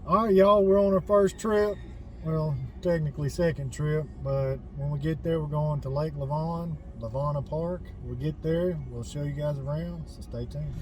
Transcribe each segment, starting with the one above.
All right, y'all, we're on our first trip. Well, technically second trip, but when we get there, we're going to Lake Lavana Park. We'll get there, we'll show you guys around, so stay tuned.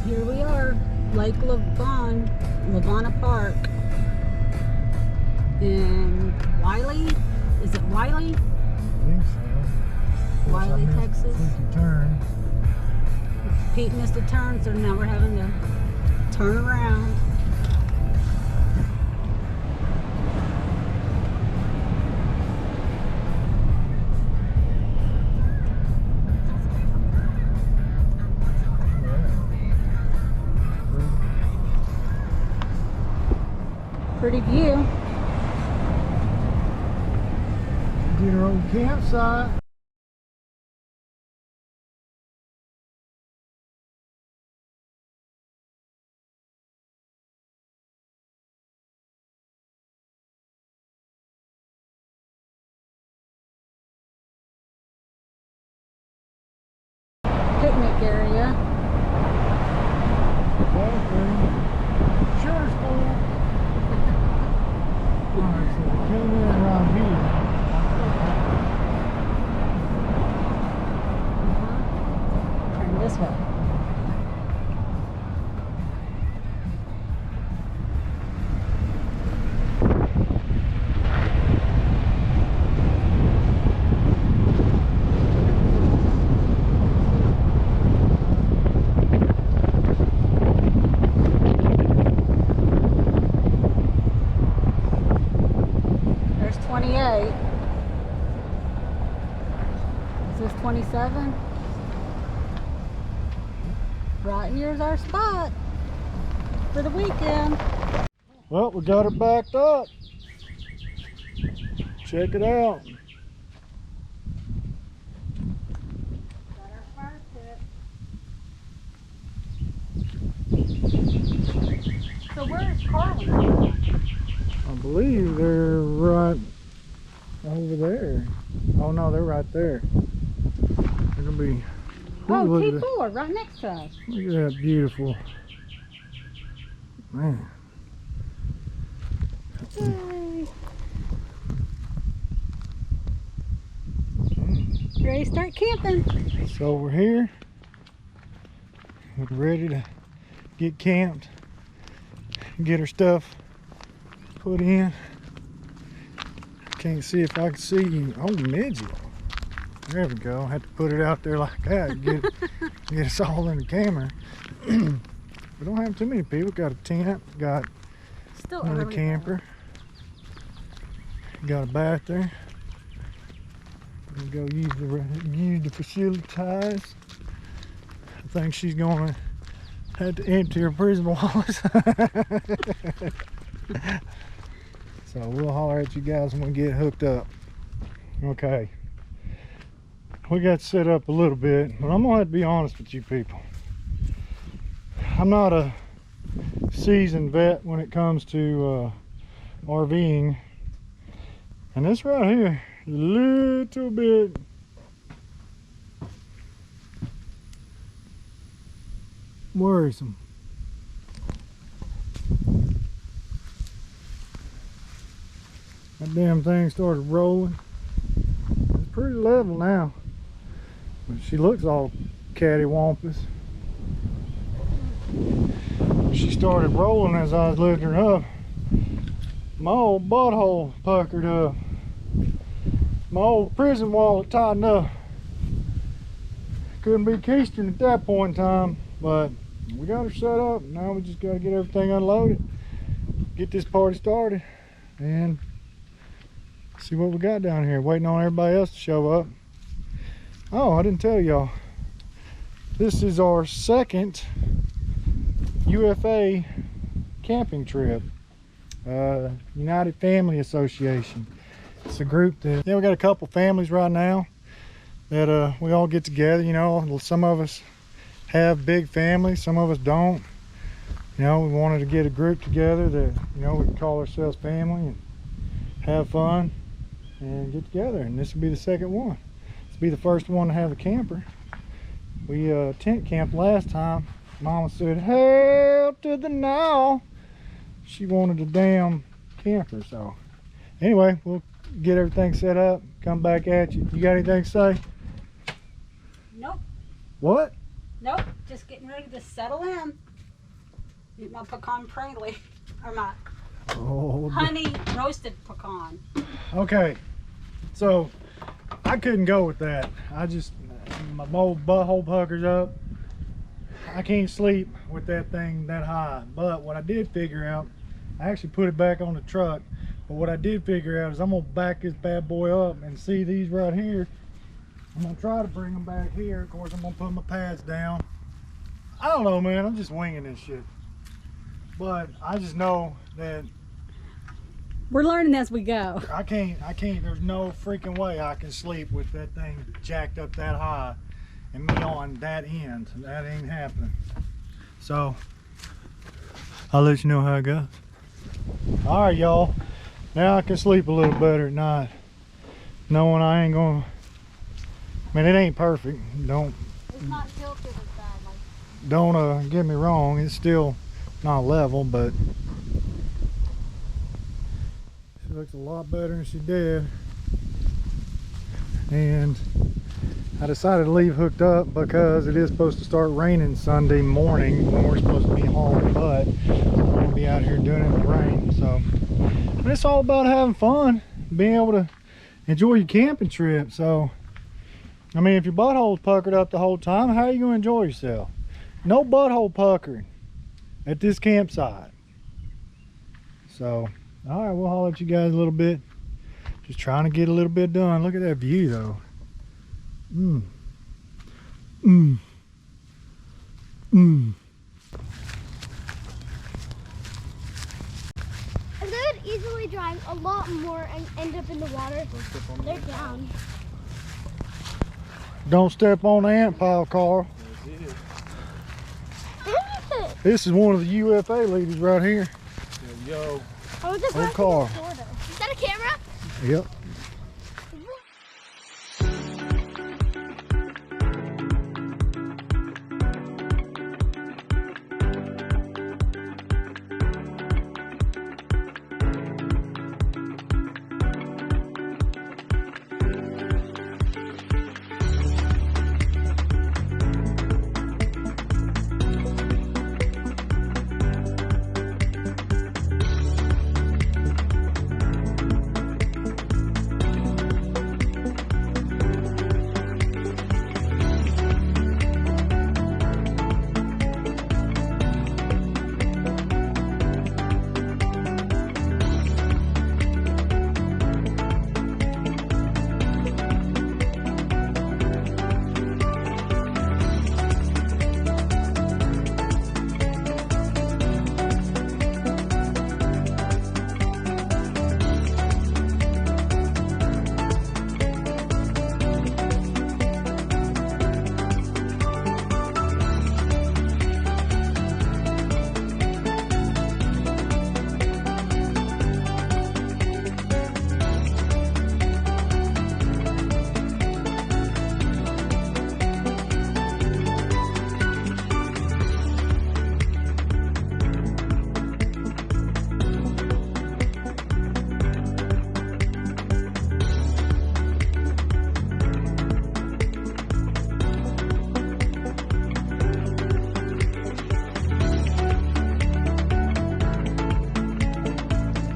Here we are, Lake Lavana Park in Wiley. Is it Wiley? I think so. Wiley, Texas. Turn. Pete missed a turn, so now we're having to turn around. Pretty view. Get our own campsite. Picnic area. Sure, school. Alright, so we came in around here. Turn this way. There's 28. Is this 27? Right here's our spot for the weekend. Well, we got her backed up. Check it out. Got our fire pit. So where is Carlin? I believe they're right over there. Oh no, they're right there. They're gonna be. Oh, look at T4, right next to us. Look at that beautiful. Man. Yay. Ready to start camping. So we're here. We're ready to get camped. Get our stuff put in. Can't see if I can see you. Oh, midget. There we go. Had to put it out there like that. Get us all in the camera. We don't have too many people. Got a tent. Got Still another early, camper. Got a bath there. We'll go use the facilities. I think she's gonna have to empty her prison wallets. So we'll holler at you guys when we get hooked up. Okay. We got set up a little bit, but I'm gonna have to be honest with you people. I'm not a seasoned vet when it comes to RVing, and this right here is a little bit worrisome. That damn thing started rolling. It's pretty level now, but she looks all cattywampus. She started rolling as I was lifting her up. My old butthole puckered up. My old prison wallet tightened up. Couldn't be keystering at that point in time, but we got her set up. Now we just got to get everything unloaded, get this party started, and see what we got down here. Waiting on everybody else to show up. Oh, I didn't tell y'all. This is our second UFA camping trip. United Family Association. It's a group that, yeah, we got a couple families right now that we all get together. You know, some of us have big families, some of us don't. You know, we wanted to get a group together that, you know, we can call ourselves family and have fun and get together. And this will be the second one. This will be the first one to have a camper. We tent camped last time. Mama said, hell to the no. She wanted a damn camper. So anyway, we'll get everything set up, come back at you. You got anything to say? Nope. What? Nope. Just getting ready to settle in. Eat my pecan praline, or my honey roasted pecan. Okay, so I couldn't go with that. My whole butthole puckers up. I can't sleep with that thing that high. But what I did figure out, I actually put it back on the truck. But what I did figure out is I'm gonna back this bad boy up and see these right here. I'm gonna try to bring them back here. Of course, I'm gonna put my pads down. I don't know, man. I'm just winging this shit. But I just know that we're learning as we go. I can't, there's no freaking way I can sleep with that thing jacked up that high and me on that end. That ain't happening. So, I'll let you know how it goes. All right, y'all. Now I can sleep a little better at night. Knowing I ain't gonna, man, it ain't perfect. It's not tilted as bad. Don't get me wrong. It's still not level, but she looks a lot better than she did. And I decided to leave hooked up because it is supposed to start raining Sunday morning when we're supposed to be hauling, but I'm gonna be out here doing it in the rain. So, but it's all about having fun, being able to enjoy your camping trip. So, I mean, if your butthole's puckered up the whole time, how are you gonna enjoy yourself? No butthole puckering at this campsite. So, all right, we'll holler at you guys a little bit. Just trying to get a little bit done. Look at that view, though. And they would easily drive a lot more and end up in the water. They're down. Don't step on the ant pile, Carl. This is one of the UFA leaders right here. Yo. Oh, Carl. Is that a camera? Yep.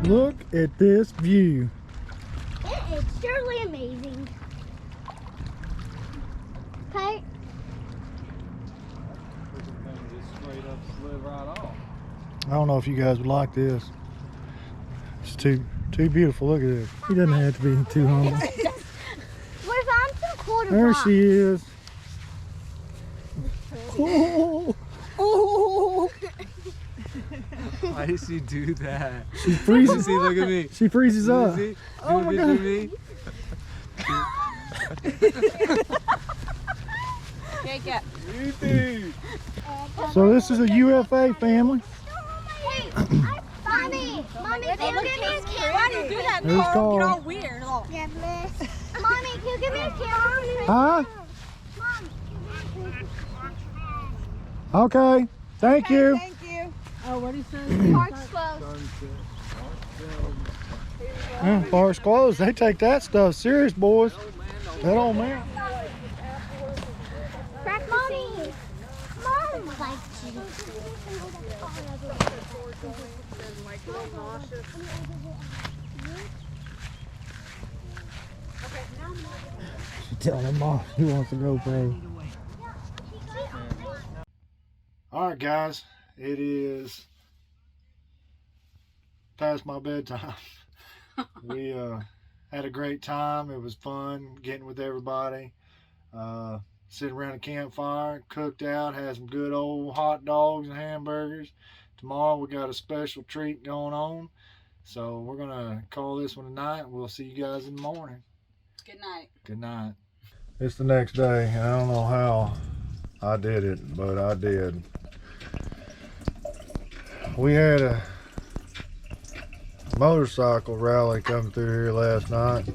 Look at this view. It is surely amazing. Okay. I don't know if you guys would like this. It's too beautiful. Look at this. He doesn't have to be too humble. What if I'm too cool to There rock? she is. Oh. Why did she do that? She freezes. See, look at me. She freezes up. See? Do Oh a my picture God. of me. Shake it. You too. So this is a UFA family. Hey, Mommy, can you give me a camera? Why do you do that, There's Carl? Carl. Get all weird. Look. Yeah, miss. Mommy, can you give me a camera? Huh? Mommy, can you give me Okay. Thank you. Thank you. Oh, what do you say? Park's closed. Park's closed. They take that stuff serious, boys. That old man. Mommy. Mom likes you. She's telling her mom he wants to go play. All right, guys. It is past my bedtime. We had a great time. It was fun getting with everybody. Sitting around a campfire, cooked out, had some good old hot dogs and hamburgers. Tomorrow we got a special treat going on. So we're going to call this one a night. We'll see you guys in the morning. Good night. Good night. It's the next day. I don't know how I did it, but I did. We had a motorcycle rally come through here last night.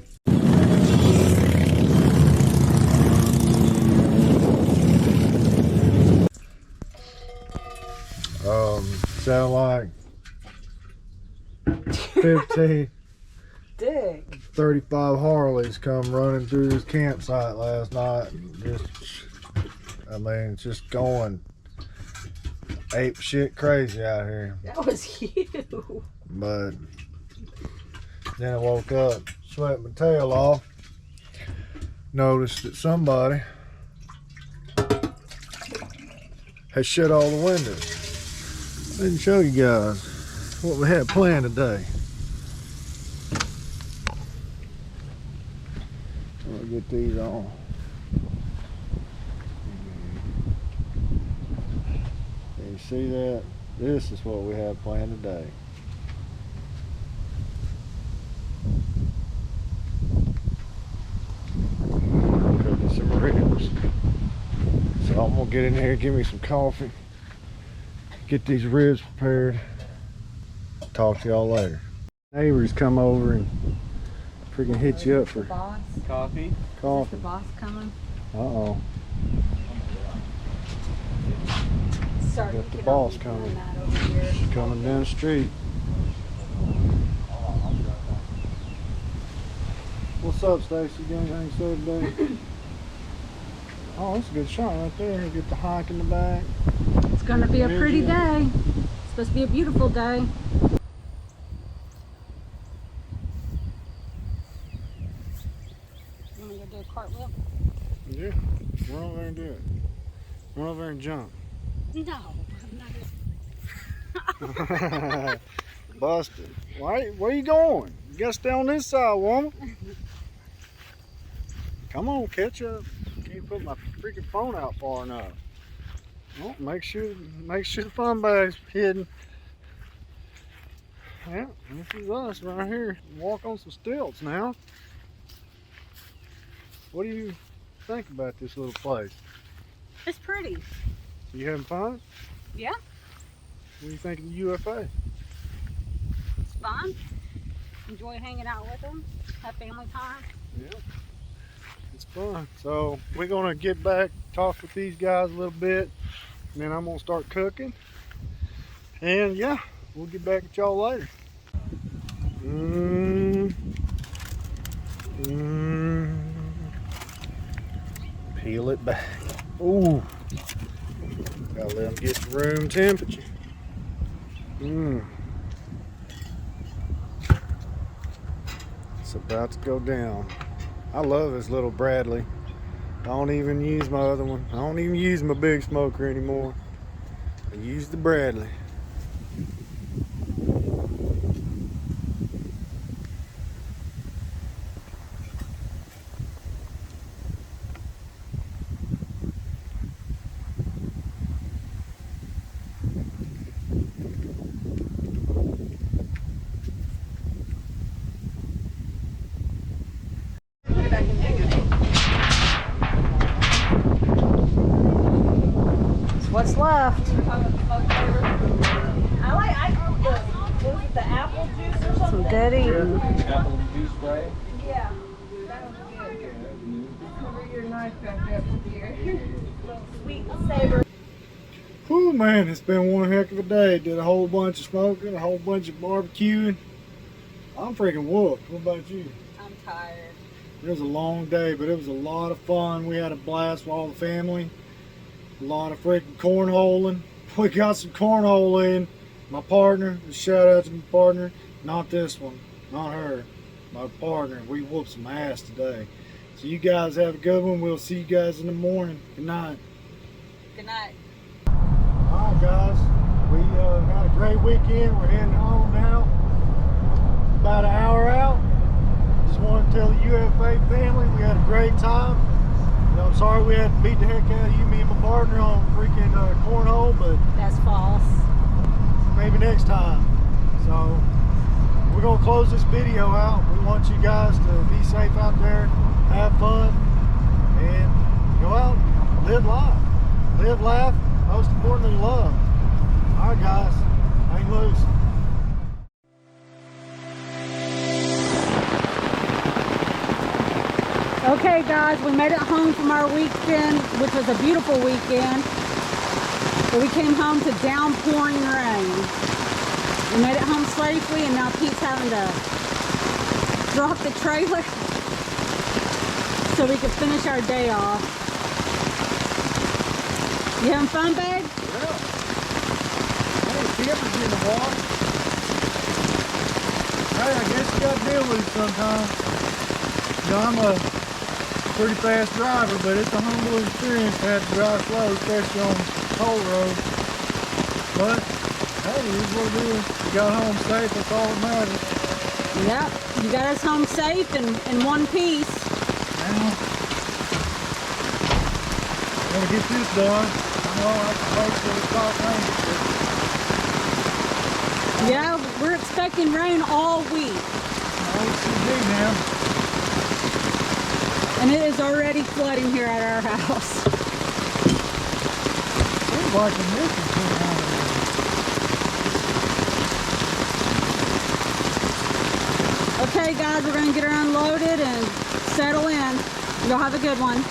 Sound like 15, Dig. 35 Harleys come running through this campsite last night. I mean, it's just going ape shit crazy out here. That was you. But then I woke up, sweat my tail off, noticed that somebody had shut all the windows. I didn't show you guys what we had planned today. I'll get these on. Can you see that? This is what we have planned today. Cooking some ribs. So I'm gonna get in here, give me some coffee, get these ribs prepared. Talk to y'all later. Neighbors come over and freaking hit you up for Boss. Coffee. coffee. The boss coming. Uh-oh. Sorry. Got the boss coming. She's coming down the street. What's up, Stacy? Got anything to say today? Oh, that's a good shot right there. Get the hike in the back. It's gonna be a pretty day. It's supposed to be a beautiful day. You wanna go do a cartwheel? Yeah, run over there and do it. Run over there and jump. No, I'm not. Busted. Where you going? You gotta stay on this side, woman. Come on, catch up. Can't put my freaking phone out far enough. Well, make sure the fun bag's hidden. Yeah, this is us right here. Walk on some stilts now. What do you think about this little place? It's pretty. You having fun? Yeah, What do you think of the UFA? it's fun. Enjoy hanging out with them. Have family time. Yeah, it's fun. So we're gonna get back, talk with these guys a little bit, and then I'm gonna start cooking. And yeah, we'll get back at y'all later. Peel it back. Ooh, gotta let them get to room temperature. It's about to go down. I love this little Bradley. I don't even use my other one. I don't even use my big smoker anymore. I use the Bradley. left. The apple juice or something. Some good eating. Apple juice spray. Yeah. That was good. Cover your knife back up here. Little sweet and savory. Whew, man, it's been one heck of a day. Did a whole bunch of smoking, a whole bunch of barbecuing. I'm freaking whooped. What about you? I'm tired. It was a long day, but it was a lot of fun. We had a blast with all the family. A lot of freaking cornholing. We got some cornhole in. My partner, shout out to my partner, not this one, not her, my partner. We whooped some ass today. So you guys have a good one. We'll see you guys in the morning. Good night. Good night. All right, guys. We had a great weekend. We're heading home now. About an hour out. Just wanted to tell the UFA family we had a great time. You know, I'm sorry we had to beat the heck out of you, me and my partner, on freaking cornhole, but That's false. maybe next time. So we're gonna close this video out. We want you guys to be safe out there, have fun, and go out, live life, live, laugh, most importantly, love. All right, guys, hang loose. Okay, guys, we made it home from our weekend, which was a beautiful weekend. But we came home to downpouring rain. We made it home safely, and now Pete's having to drop the trailer so we could finish our day off. You having fun, babe? Yeah. Hey, campers in the water. Hey, I guess you got to deal with it sometimes. You know, I'm a pretty fast driver, but it's a humble experience to have to drive slow, especially on toll road. But hey, it is what it is. We got home safe, that's all that matters. Yep, you got us home safe and in one piece. Now, gotta get this done. I know I can hope for the top range, but Yeah, we're expecting rain all week. no, it should be now. And it is already flooding here at our house. Seems like the mist is coming out of Okay, guys, we're going to get her unloaded and settle in. Y'all have a good one.